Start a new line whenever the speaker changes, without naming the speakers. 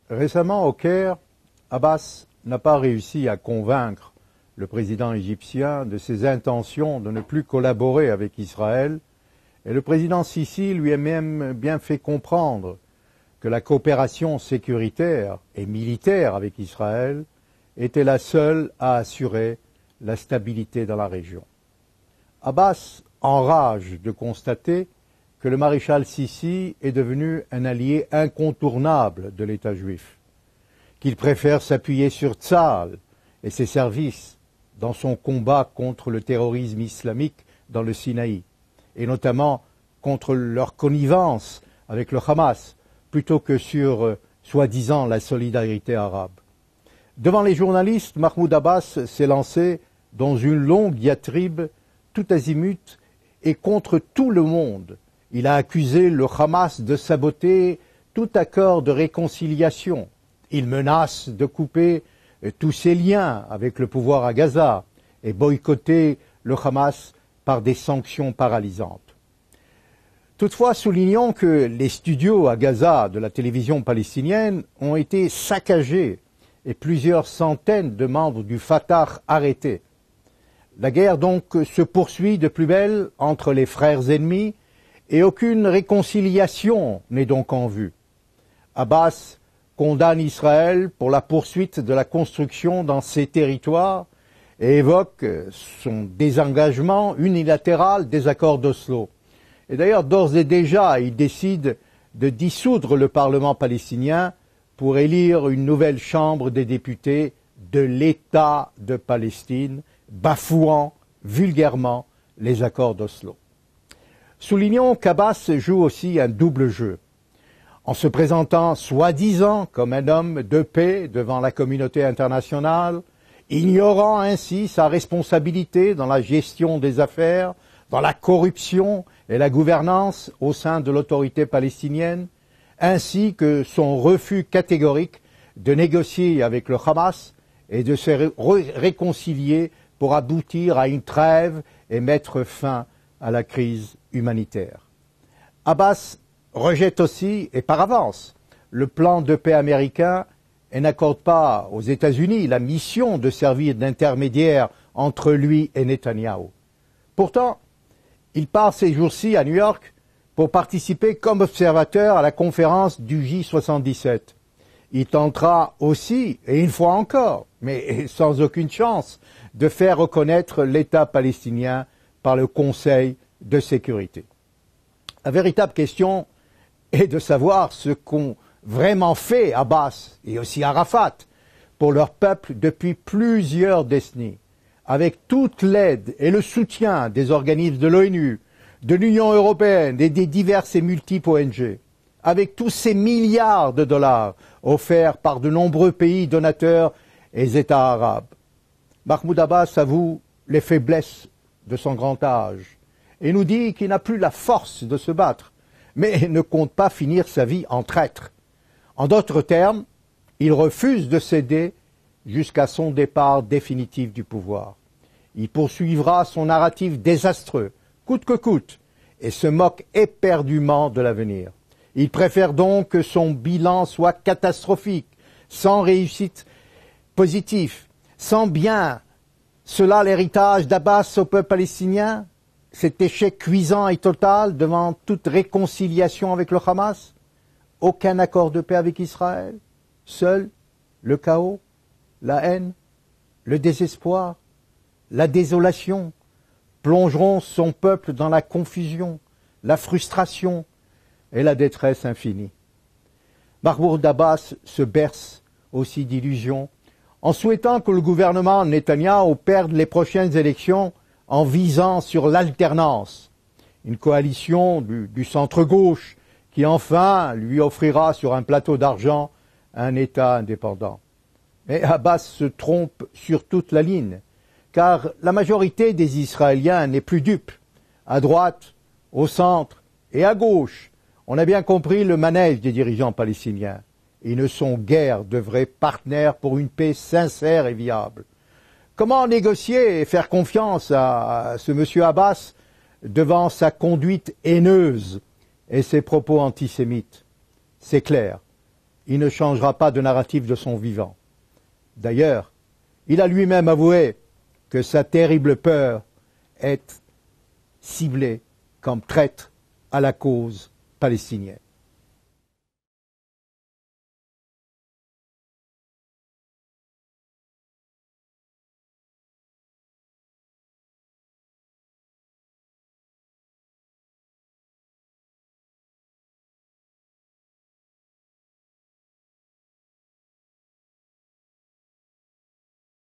Récemment, au Caire, Abbas n'a pas réussi à convaincre le président égyptien de ses intentions de ne plus collaborer avec Israël, et le président Sisi lui a même bien fait comprendre que la coopération sécuritaire et militaire avec Israël était la seule à assurer la stabilité dans la région. Abbas enrage de constater que le maréchal Sisi est devenu un allié incontournable de l'État juif, qu'il préfère s'appuyer sur Tzahal et ses services dans son combat contre le terrorisme islamique dans le Sinaï, et notamment contre leur connivence avec le Hamas, plutôt que sur, soi-disant, la solidarité arabe. Devant les journalistes, Mahmoud Abbas s'est lancé dans une longue diatribe tout azimut et contre tout le monde. Il a accusé le Hamas de saboter tout accord de réconciliation. Il menace de couper tous ses liens avec le pouvoir à Gaza et boycotter le Hamas par des sanctions paralysantes. Toutefois, soulignons que les studios à Gaza de la télévision palestinienne ont été saccagés et plusieurs centaines de membres du Fatah arrêtés. La guerre donc se poursuit de plus belle entre les frères ennemis et aucune réconciliation n'est donc en vue. Abbas condamne Israël pour la poursuite de la construction dans ses territoires et évoque son désengagement unilatéral des accords d'Oslo. Et d'ailleurs, d'ores et déjà, il décide de dissoudre le Parlement palestinien pour élire une nouvelle chambre des députés de l'État de Palestine, bafouant vulgairement les accords d'Oslo. Soulignons qu'Abbas joue aussi un double jeu. En se présentant soi-disant comme un homme de paix devant la communauté internationale, ignorant ainsi sa responsabilité dans la gestion des affaires, dans la corruption et la gouvernance au sein de l'autorité palestinienne, ainsi que son refus catégorique de négocier avec le Hamas et de se réconcilier pour aboutir à une trêve et mettre fin à la crise humanitaire. Abbas rejette aussi, et par avance, le plan de paix américain et n'accorde pas aux États-Unis la mission de servir d'intermédiaire entre lui et Netanyahou. Pourtant, il part ces jours-ci à New York pour participer comme observateur à la conférence du J77. Il tentera aussi, et une fois encore, mais sans aucune chance, de faire reconnaître l'État palestinien par le Conseil de sécurité. La véritable question est de savoir ce qu'ont vraiment fait Abbas et aussi Arafat pour leur peuple depuis plusieurs décennies, avec toute l'aide et le soutien des organismes de l'ONU, de l'Union européenne et des diverses et multiples ONG, avec tous ces milliards de dollars offerts par de nombreux pays donateurs et États arabes. Mahmoud Abbas avoue les faiblesses de son grand âge et nous dit qu'il n'a plus la force de se battre, mais ne compte pas finir sa vie en traître. En d'autres termes, il refuse de céder jusqu'à son départ définitif du pouvoir. Il poursuivra son narratif désastreux, coûte que coûte, et se moque éperdument de l'avenir. Il préfère donc que son bilan soit catastrophique, sans réussite positive, sans bien cela l'héritage d'Abbas au peuple palestinien, cet échec cuisant et total devant toute réconciliation avec le Hamas, aucun accord de paix avec Israël, seul le chaos, la haine, le désespoir, la désolation plongeront son peuple dans la confusion, la frustration et la détresse infinie. Mahmoud Abbas se berce aussi d'illusions en souhaitant que le gouvernement Netanyahou perde les prochaines élections en visant sur l'alternance, une coalition du centre-gauche qui enfin lui offrira sur un plateau d'argent un État indépendant. Mais Abbas se trompe sur toute la ligne, car la majorité des Israéliens n'est plus dupe. À droite, au centre et à gauche, on a bien compris le manège des dirigeants palestiniens. Ils ne sont guère de vrais partenaires pour une paix sincère et viable. Comment négocier et faire confiance à ce monsieur Abbas devant sa conduite haineuse et ses propos antisémites? C'est clair, il ne changera pas de narratif de son vivant. D'ailleurs, il a lui-même avoué que sa terrible peur est ciblée comme traître à la cause palestinienne.